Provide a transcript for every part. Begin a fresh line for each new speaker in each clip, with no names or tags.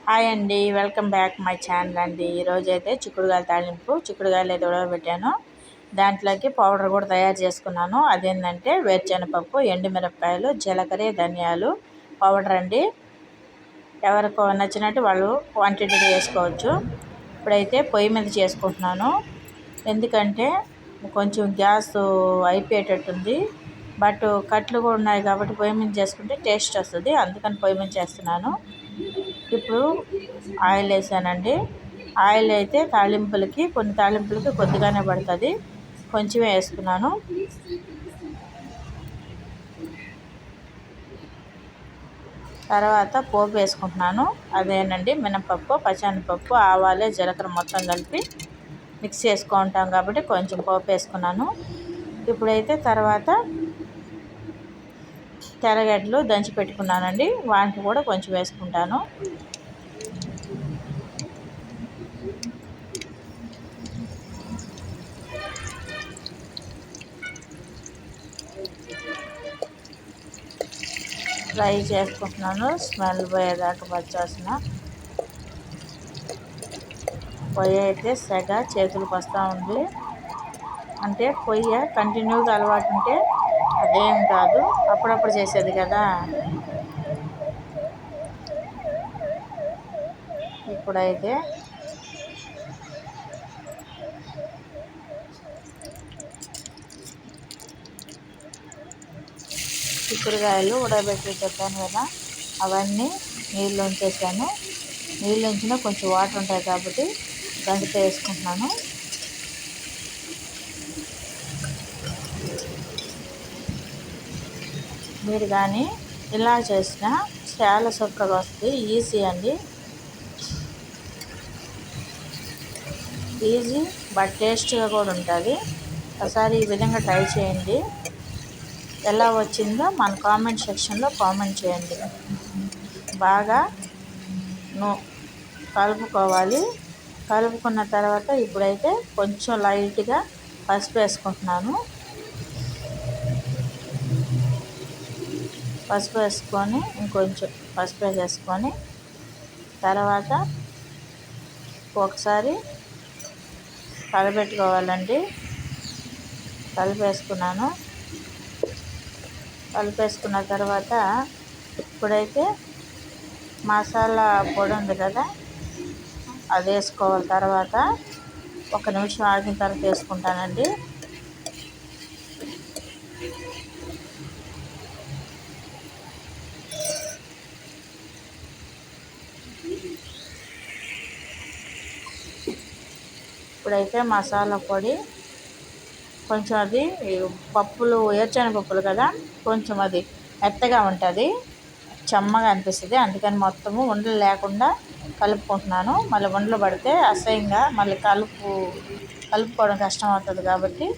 Hi అండి, welcome back my channel అండి. ఈరోజు అయితే చిక్కుడుగాయల తాలింపు, చిక్కుడుగాయలు అయితే ఉడకబెట్టాను. దాంట్లోకి పౌడర్ కూడా తయారు చేసుకున్నాను. అదేంటంటే వేరుశెనగపప్పు, ఎండుమిరపకాయలు, జీలకర్ర, ధనియాలు పౌడర్ అండి. ఎవరికి నచ్చినట్టు వాళ్ళు క్వాంటిటీ వేసుకోవచ్చు. ఇప్పుడైతే పొయ్యి మీద చేసుకుంటున్నాను, ఎందుకంటే కొంచెం గ్యాస్ అయిపోయేటట్టుంది. బట్ కట్లు కూడా ఉన్నాయి కాబట్టి పొయ్యి మీద చేసుకుంటే టేస్ట్ వస్తుంది, అందుకని పొయ్యి మీద చేస్తున్నాను. ఇప్పుడు ఆయిల్ వేసానండి. ఆయిల్ అయితే కొన్ని తాలింపులకి కొద్దిగానే పడుతుంది, కొంచెమే వేసుకున్నాను. తర్వాత పోపు వేసుకుంటున్నాను. అదేనండి మినపప్పు, పచ్చెనగపప్పు, ఆవాలు, జీలకర్ర మొత్తం కలిపి మిక్స్ చేసుకుంటాం కాబట్టి కొంచెం పోపు వేసుకున్నాను. ఇప్పుడైతే తర్వాత తెల్లగడ్డలు దంచి పెట్టుకున్నానండి, వాటిని కూడా కొంచెం వేసుకుంటాను. ఫ్రై చేసుకుంటున్నాను, స్మెల్ పోయేదాకా వచ్చేసిన. పొయ్యి అయితే సెగ చేతులకు వస్తూ ఉంది. అంటే పొయ్యి కంటిన్యూగా అలవాటు ఉంటే అదేం కాదు, అప్పుడప్పుడు చేసేది కదా. ఇప్పుడైతే చిక్కుడుకాయలు ఉడకబెట్టి చెప్పాను కదా, అవన్నీ నీళ్ళు ఉంచేసాను. నీళ్ళు ఉంచినా కొంచెం వాటర్ ఉంటాయి కాబట్టి గంటితో వేసుకుంటున్నాను. మీరు కానీ ఇలా చేసినా చాలా సూపర్గా వస్తుంది. ఈజీ అండి, ఈజీ బట్ టేస్ట్గా కూడా ఉంటుంది. ఒకసారి ఈ విధంగా ట్రై చేయండి. ఎలా వచ్చిందో మన కామెంట్ సెక్షన్లో కామెంట్ చేయండి. బాగా కలుపుకోవాలి. కలుపుకున్న తర్వాత ఇప్పుడైతే కొంచెం లైట్గా పసుపు వేసుకుంటున్నాను. పసుపు వేసుకొని ఇంకొంచెం పసుపు వేసేసుకొని తర్వాత ఒకసారి కలపెట్టుకోవాలండి. కలిపేసుకున్నాను. కలిపేసుకున్న తర్వాత ఇప్పుడైతే మసాలా పొడి ఉంది కదా, అది వేసుకోవాలి. తర్వాత 1 నిమిషం ఆగిన తర్వాత వేసుకుంటానండి. ఇప్పుడైతే మసాలా పొడి కొంచెం, అది పప్పులు వేరుశెనగపప్పులు కదా, కొంచెం అది మెత్తగా ఉంటుంది, చెమ్మగా అనిపిస్తుంది. అందుకని మొత్తము ఉండలు లేకుండా కలుపుకుంటున్నాను. మళ్ళీ ఉండలు పడితే అసహ్యంగా మళ్ళీ కలుపుకోవడం కష్టం అవుతుంది కాబట్టి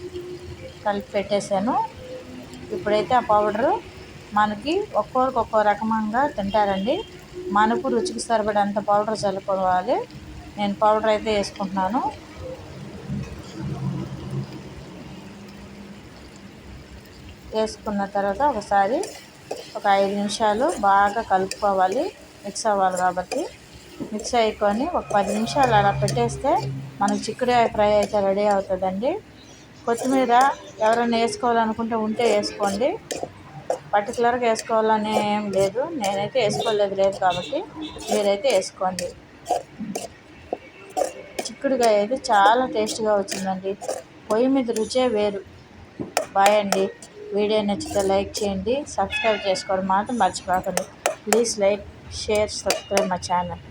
కలిపి పెట్టేశాను. ఇప్పుడైతే ఆ పౌడరు మనకి ఒక్కొక్కరికి ఒక్కో రకంగా తింటారండి. మనకు రుచికి సరిపడంత పౌడర్ చల్లుకోవాలి. నేను పౌడర్ అయితే వేసుకుంటున్నాను. వేసుకున్న తర్వాత ఒకసారి ఒక 5 నిమిషాలు బాగా కలుపుకోవాలి, మిక్స్ అవ్వాలి కాబట్టి. మిక్స్ అయికొని ఒక 10 నిమిషాలు అలా పెట్టేస్తే మనకు చిక్కుడుకాయ ఫ్రై అయితే రెడీ అవుతుందండి. కొత్తిమీర ఎవరైనా వేసుకోవాలనుకుంటే ఉంటే వేసుకోండి, పర్టికులర్గా వేసుకోవాలని ఏం లేదు. నేనైతే లేదు కాబట్టి మీరైతే వేసుకోండి. చిక్కుడుకాయ అయితే చాలా టేస్ట్గా వచ్చిందండి. పొయ్యి మీద రుచే వేరు. బాయ్ అండి. వీడియో నచ్చితే లైక్ చేయండి, సబ్స్క్రైబ్ చేసుకోవడం మాత్రం మర్చిపోకండి. Please like, share, subscribe my channel.